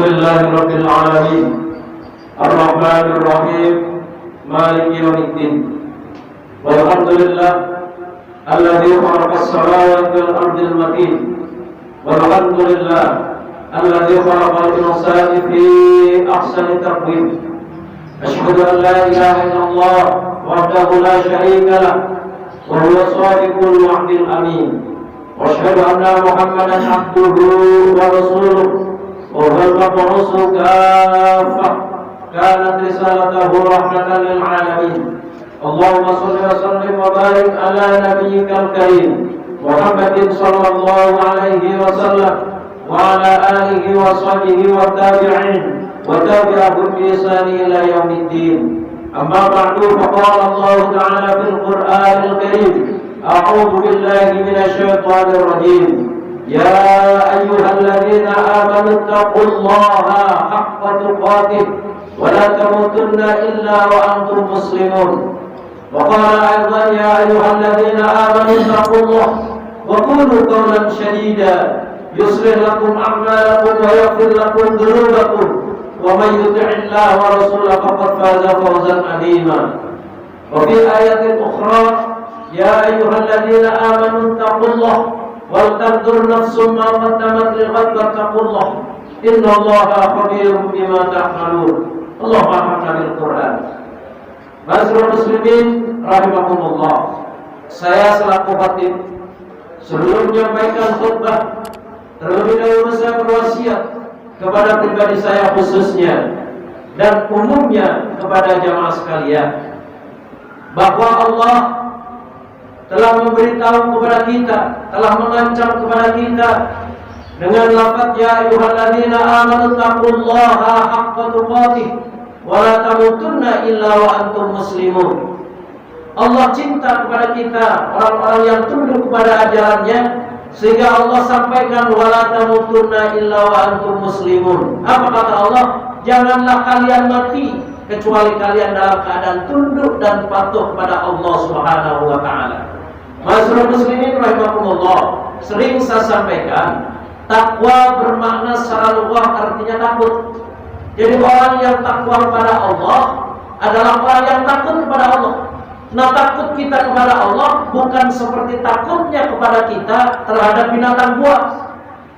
لله رب العالمين الرحمن الرحيم مالك يوم الدين والحمد لله الذي خلق السماوات والأرض المتين والحمد لله الذي خلق الإنسان في أحسن تقويم. أشهد أن لا إله إلا الله وحده لا شريك له وهو صادق الوعد الأمين، وأشهد أن محمدا عبده ورسوله وهو المبعوث كافة كانت رسالته رحمة للعالمين. اللهم صل وسلم وبارك على نبيك الكريم محمد صلى الله عليه وسلم وعلى آله وصحبه والتابعين وتابعهم بإحسان إلى يوم الدين. أما بعد، فقال الله تعالى في القرآن الكريم: أعوذ بالله من الشيطان الرجيم. يا أيها الذين آمنوا اتقوا الله حق تقاته ولا تموتن إلا وأنتم مسلمون. وقال أيضا: يا أيها الذين آمنوا اتقوا الله وقولوا قولا سديدا يصلح لكم أعمالكم ويغفر لكم ذنوبكم ومن يطع الله ورسوله فقد فاز فوزا عظيما. وفي آية أخرى: يا أيها الذين آمنوا اتقوا الله ولتنظر نفس ما قدمت لغد واتقوا الله إن الله خبير بما تعملون. اللهم ارحمنا بالقرآن. Ma'asyiral muslimin rahimakumullah. Saya selaku khatib sebelum menyampaikan khutbah, terlebih dahulu saya berwasiat kepada pribadi saya khususnya dan umumnya kepada jamaah sekalian bahwa Allah telah memberitahu kepada kita, telah mengancam kepada kita dengan lafaz: ya ayyuhalladzina amanu taqullaha haqqa tuqatih wa la tamutunna illa wa antum muslimun. Allah cinta kepada kita, orang-orang yang tunduk kepada ajarannya, sehingga Allah sampaikan wala tamutunna illa wa antum muslimun. Apa kata Allah? Janganlah kalian mati kecuali kalian dalam keadaan tunduk dan patuh kepada Allah Subhanahu wa taala. Ma'asyiral muslimin rahimakumullah, sering saya sampaikan, takwa bermakna secara lughah artinya takut. Jadi orang yang takwa kepada Allah adalah orang yang takut kepada Allah. Nah, takut kita kepada Allah bukan seperti takutnya kepada kita terhadap binatang buas.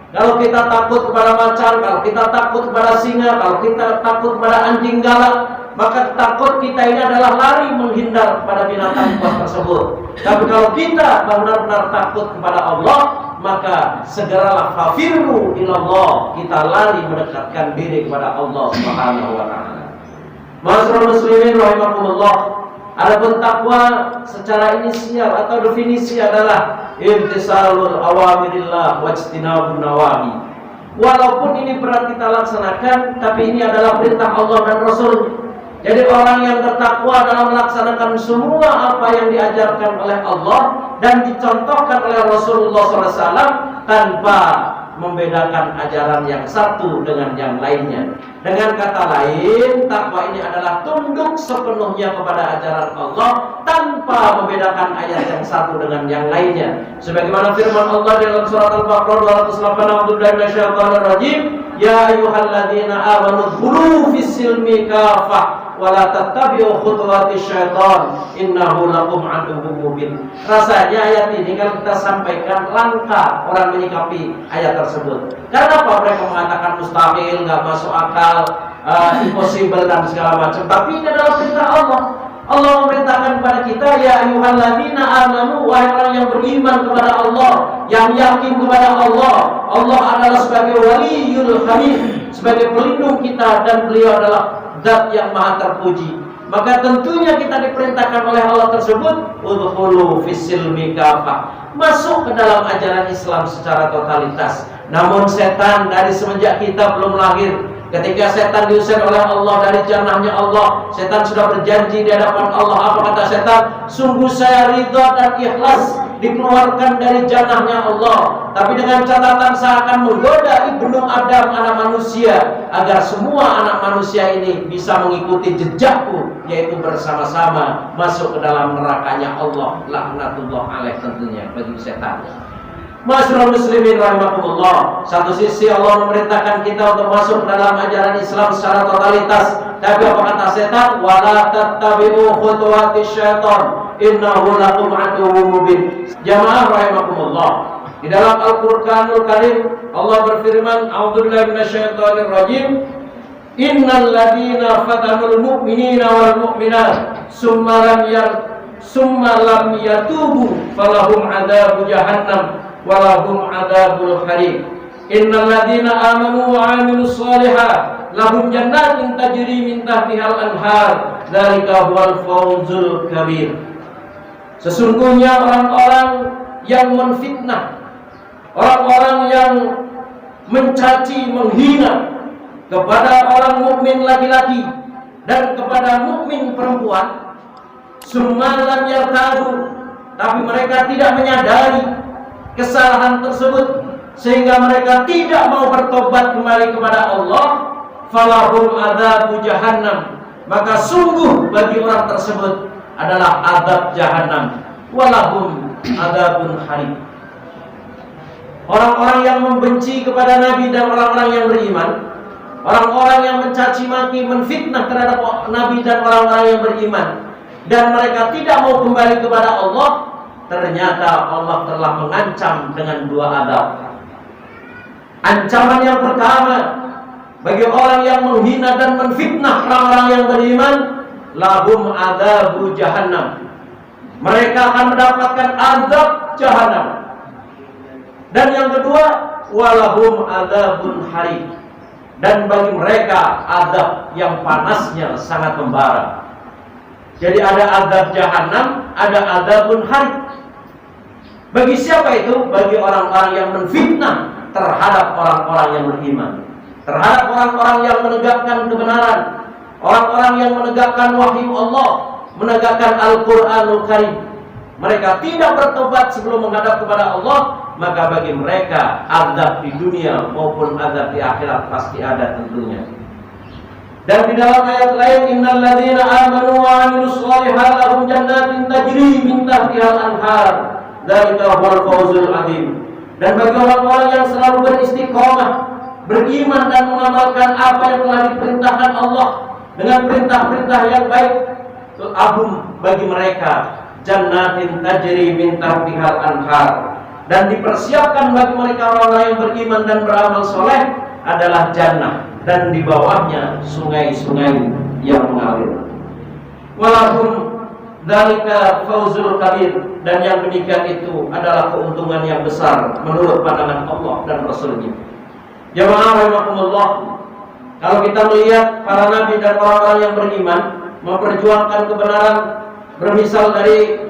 Kalau kita takut kepada macan, kalau kita takut kepada singa, kalau kita takut kepada anjing galak, maka takut kita ini adalah lari menghindar kepada binatang buas tersebut. Tapi kalau kita benar-benar takut kepada Allah, maka segeralah fafirru ilallah, kita lari mendekatkan diri kepada Allah Subhanahu wa taala. Ma'asyiral muslimin rahimakumullah. Adapun takwa secara inisial atau definisi adalah imtisalul awamirillah wajtinabun nawahi. Walaupun ini berat kita laksanakan, tapi ini adalah perintah Allah dan Rasul. Jadi orang yang bertakwa dalam melaksanakan semua apa yang diajarkan oleh Allah dan dicontohkan oleh Rasulullah SAW tanpa membedakan ajaran yang satu dengan yang lainnya. Dengan kata lain, takwa ini adalah tunduk sepenuhnya kepada ajaran Allah tanpa membedakan ayat yang satu dengan yang lainnya. Sebagaimana firman Allah dalam surat Al-Baqarah 280, ya ayyuhalladzina amanu dhkuru fis-silmi kafah wa la tattabi'u khutuwatis syaitan innahu lakum aduwwun mubin. Rasanya ayat ini kalau kita sampaikan langka orang menyikapi ayat tersebut. Karena apa? Mereka mengatakan mustahil, enggak masuk akal, impossible dan segala macam. Tapi ini adalah perintah Allah. Allah memerintahkan kepada kita, ya ayyuhalladzina amanu, wahai orang yang beriman kepada Allah, yang yakin kepada Allah. Allah adalah sebagai waliyul hamid, sebagai pelindung kita, dan beliau adalah zat yang maha terpuji. Maka tentunya kita diperintahkan oleh Allah tersebut udkhulu fis-silmi kafah, masuk ke dalam ajaran Islam secara totalitas. Namun setan dari semenjak kita belum lahir, ketika setan diusir oleh Allah dari jannahnya Allah, setan sudah berjanji di hadapan Allah. Apa kata setan? Sungguh saya ridha dan ikhlas dikeluarkan dari jannahnya Allah, tapi dengan catatan saya akan menggoda ibnu Adam, anak manusia, agar semua anak manusia ini bisa mengikuti jejakku, yaitu bersama-sama masuk ke dalam nerakanya Allah, laknatullah alaih, tentunya bagi setan. Masyarul muslimin rahimakumullah. Satu sisi Allah memerintahkan kita untuk masuk dalam ajaran Islam secara totalitas. Tapi apa kata setan? Wala tattabi'u khutuwatis syaitan, innahu lakum aduwwum mubin. Jamaah rahimakumullah. Di dalam Al-Qur'anul Karim Allah berfirman, a'udzubillahi minasyaitonir rajim. Innal ladzina fatanul mu'minina wal mu'minat summa lam yatubu falahum adzabu jahannam walahum adzabul harim. Innal ladzina amanu wa 'amilus shalihat lahum jannatin tajri min tahtihal anhar dzalika huwal fawzul kabir. Sesungguhnya orang-orang yang menfitnah, orang-orang yang mencaci, menghina kepada orang mukmin laki-laki dan kepada mukmin perempuan, summalam yartabu, tapi mereka tidak menyadari kesalahan tersebut sehingga mereka tidak mau bertobat kembali kepada Allah, falahum adzabu jahannam, maka sungguh bagi orang tersebut adalah azab jahannam, walahum adzabun harim. Orang-orang yang membenci kepada Nabi dan orang-orang yang beriman, orang-orang yang mencaci maki, menfitnah terhadap Nabi dan orang-orang yang beriman, dan mereka tidak mau kembali kepada Allah, ternyata Allah telah mengancam dengan dua azab. Ancaman yang pertama bagi orang yang menghina dan menfitnah orang-orang yang beriman, lahum adzabu jahannam, mereka akan mendapatkan azab jahannam. Dan yang kedua, walahum adzabun harim, dan bagi mereka azab yang panasnya sangat membara. Jadi ada azab jahannam, ada adzabun harim. Bagi siapa itu? Bagi orang-orang yang menfitnah terhadap orang-orang yang beriman, terhadap orang-orang yang menegakkan kebenaran, orang-orang yang menegakkan wahyu Allah, menegakkan Al-Qur'anul Karim. Mereka tidak bertobat sebelum menghadap kepada Allah, maka bagi mereka azab di dunia maupun azab di akhirat pasti ada tentunya. Dan di dalam ayat lain, innal ladzina amanu wa 'amilus shalihat lahum jannatin tajri min tahtihal anhar dzalika huwal fawzul 'adzim. Dan bagi orang-orang yang selalu beristiqomah, beriman dan mengamalkan apa yang telah diperintahkan Allah dengan perintah-perintah yang baik, agung bagi mereka jannatin tajri min tahtihal anhar, dan dipersiapkan bagi mereka orang-orang yang beriman dan beramal soleh adalah jannah, dan di bawahnya sungai-sungai yang mengalir. Walahum dzalika fawzul kabir, dan yang demikian itu adalah keuntungan yang besar menurut pandangan Allah dan Rasulnya. Jamaah rahimakumullah, kalau kita melihat para nabi dan orang-orang yang beriman memperjuangkan kebenaran, bermisal dari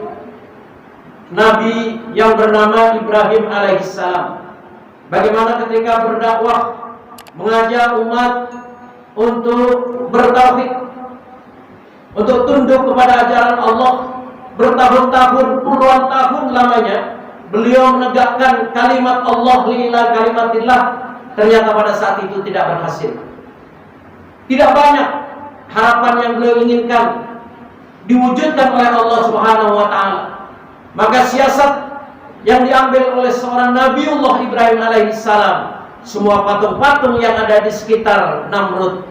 nabi yang bernama Ibrahim alaihissalam, bagaimana ketika berdakwah mengajak umat untuk bertauhid, untuk tunduk kepada ajaran Allah, bertahun-tahun, puluhan tahun lamanya beliau menegakkan kalimat Allah li'ila kalimatillah. Ternyata pada saat itu tidak berhasil. Tidak banyak harapan yang beliau inginkan diwujudkan oleh Allah Subhanahu wa taala. Maka siasat yang diambil oleh seorang Nabiullah Ibrahim alaihissalam, semua patung-patung yang ada di sekitar Namrud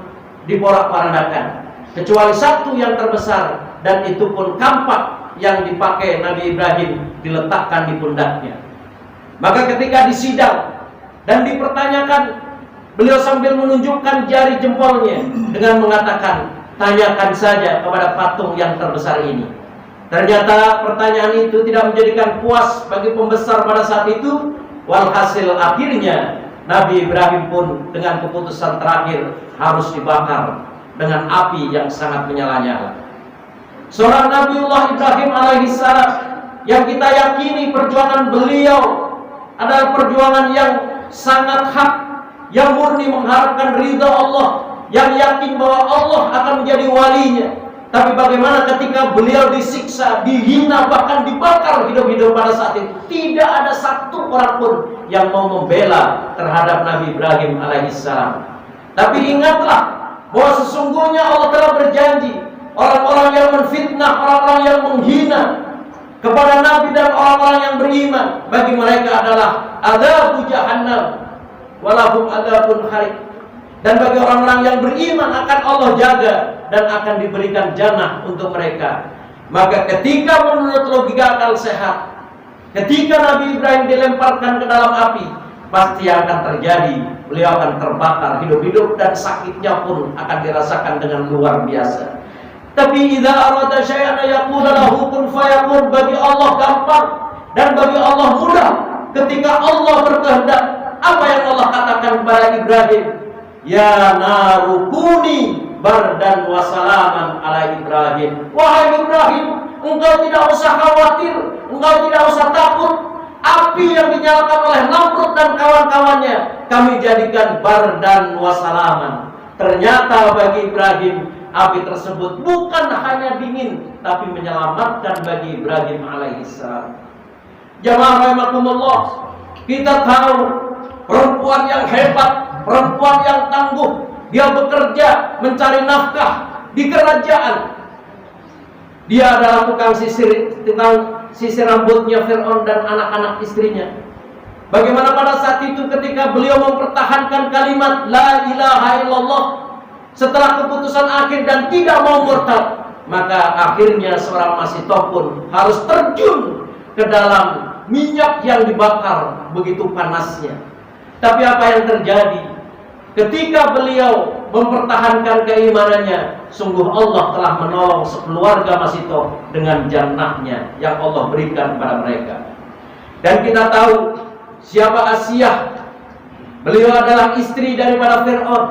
diporak-porandakan, kecuali satu yang terbesar, dan itu pun kampak yang dipakai Nabi Ibrahim diletakkan di pundaknya. Maka ketika disidang dan dipertanyakan, beliau sambil menunjukkan jari jempolnya dengan mengatakan, tanyakan saja kepada patung yang terbesar ini. Ternyata pertanyaan itu tidak menjadikan puas bagi pembesar pada saat itu. Walhasil akhirnya Nabi Ibrahim pun dengan keputusan terakhir harus dibakar dengan api yang sangat menyala-nyala. Seorang Nabiullah Ibrahim alaihissalam yang kita yakini perjuangan beliau adalah perjuangan yang sangat hak, yang murni mengharapkan ridha Allah, yang yakin bahwa Allah akan menjadi walinya. Tapi bagaimana ketika beliau disiksa, dihina, bahkan dibakar hidup-hidup pada saat itu, tidak ada satu orang pun yang mau membela terhadap Nabi Ibrahim alaihissalam. Tapi ingatlah bahwa sesungguhnya Allah telah berjanji, orang-orang yang menfitnah, orang-orang yang menghina, kepada Nabi dan orang-orang yang beriman, bagi mereka adalah adzab jahannam walahum adzabun harik. Dan bagi orang-orang yang beriman akan Allah jaga dan akan diberikan jannah untuk mereka. Maka ketika menurut logika akal sehat, ketika Nabi Ibrahim dilemparkan ke dalam api, pasti akan terjadi, beliau akan terbakar hidup-hidup dan sakitnya pun akan dirasakan dengan luar biasa. Tapi idza arada syai'an yaqulu lahu kun fayakun, bagi Allah gampang dan bagi Allah mudah. Ketika Allah berkehendak, apa yang Allah katakan kepada Ibrahim? Ya narukuni bardan wa salaman ala Ibrahim. Wahai Ibrahim, engkau tidak usah khawatir, engkau tidak usah takut. Api yang dinyalakan oleh Namrud dan kawan-kawannya kami jadikan bardan wa salaman. Ternyata bagi Ibrahim api tersebut bukan hanya dingin, tapi menyelamatkan bagi Ibrahim alaihissalam. Jamaah rahimakumullah, kita tahu perempuan yang hebat, perempuan yang tangguh, dia bekerja mencari nafkah di kerajaan. Dia adalah tukang sisir rambutnya Fir'aun dan anak-anak istrinya. Bagaimana pada saat itu ketika beliau mempertahankan kalimat La ilaha illallah setelah keputusan akhir dan tidak mau murtad, maka akhirnya seorang Masitoh pun harus terjun ke dalam minyak yang dibakar begitu panasnya. Tapi apa yang terjadi ketika beliau mempertahankan keimanannya? Sungguh Allah telah menolong sekeluarga Masitoh dengan jannahnya yang Allah berikan kepada mereka. Dan kita tahu siapa Asiyah. Beliau adalah istri daripada Fir'aun.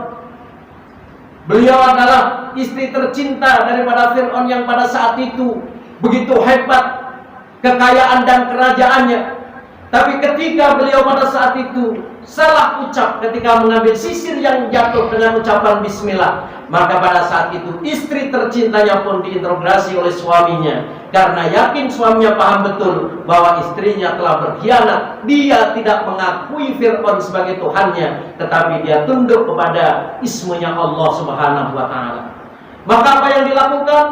Beliau adalah istri tercinta daripada Fir'aun yang pada saat itu begitu hebat kekayaan dan kerajaannya. Tapi ketika beliau pada saat itu salah ucap ketika mengambil sisir yang jatuh dengan ucapan bismillah, maka pada saat itu istri tercintanya pun diinterogasi oleh suaminya. Karena yakin suaminya paham betul bahwa istrinya telah berkhianat. Dia tidak mengakui Fir'aun sebagai Tuhannya, tetapi dia tunduk kepada ismunya Allah subhanahu wa ta'ala. Maka apa yang dilakukan?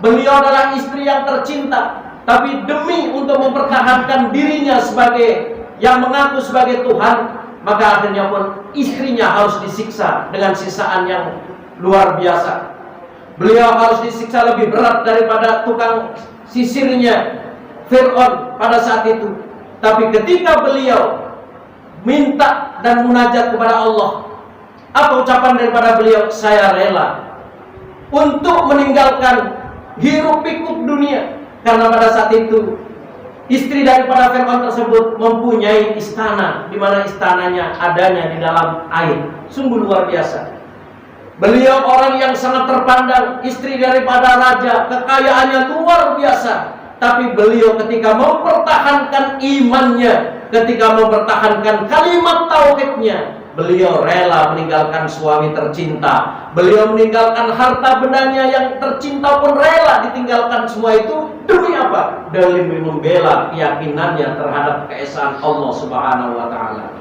Beliau adalah istri yang tercinta, tapi demi untuk mempertahankan dirinya sebagai yang mengaku sebagai Tuhan, maka akhirnya pun istrinya harus disiksa dengan siksaan yang luar biasa. Beliau harus disiksa lebih berat daripada tukang sisirnya Fir'aun pada saat itu. Tapi ketika beliau minta dan munajat kepada Allah, apa ucapan daripada beliau? Saya rela untuk meninggalkan hiruk pikuk dunia. Karena pada saat itu istri daripada Fir'aun tersebut mempunyai istana, di mana istananya adanya di dalam air. Sungguh luar biasa. Beliau orang yang sangat terpandang, istri daripada raja, kekayaannya luar biasa. Tapi beliau ketika mempertahankan imannya, ketika mempertahankan kalimat tauhidnya, beliau rela meninggalkan suami tercinta. Beliau meninggalkan harta bendanya yang tercinta pun rela ditinggalkan semua itu. Demi apa? Demi membela keyakinannya terhadap keesaan Allah subhanahu wa ta'ala.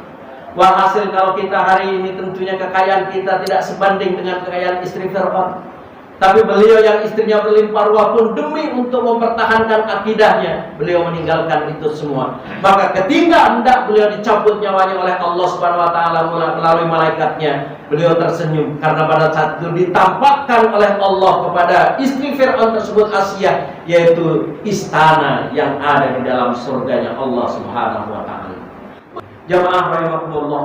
Walhasil kalau kita hari ini tentunya kekayaan kita tidak sebanding dengan kekayaan istri Fir'aun. Tapi beliau yang istrinya berlimpah ruah pun demi untuk mempertahankan akidahnya, beliau meninggalkan itu semua. Maka ketika hendak beliau dicabut nyawanya oleh Allah subhanahu wa ta'ala melalui malaikatnya, beliau tersenyum karena pada saat itu ditampakkan oleh Allah kepada istri Fir'aun tersebut Asiyah, yaitu istana yang ada di dalam surganya Allah subhanahu wa ta'ala. Jamaah rahimakumullah,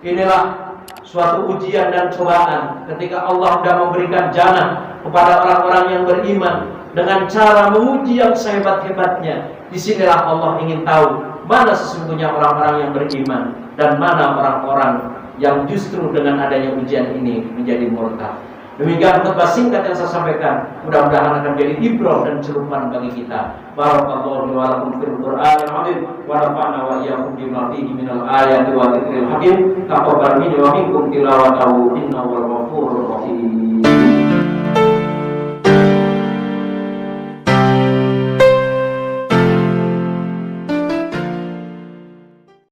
inilah suatu ujian dan cobaan ketika Allah sudah memberikan jannah kepada orang-orang yang beriman dengan cara menguji yang sehebat-hebatnya. Disinilah Allah ingin tahu mana sesungguhnya orang-orang yang beriman dan mana orang-orang yang justru dengan adanya ujian ini menjadi murtad. Demikian khutbah singkat yang saya sampaikan, mudah-mudahan akan jadi ibrah dan celupan bagi kita. Barakallahu wa lakum fil Qur'anil azim wa nafa'na wa iyyakum bima fihi minal ayati wa dzikril hakim. Taqabbal minni wa minkum tilawatahu innahu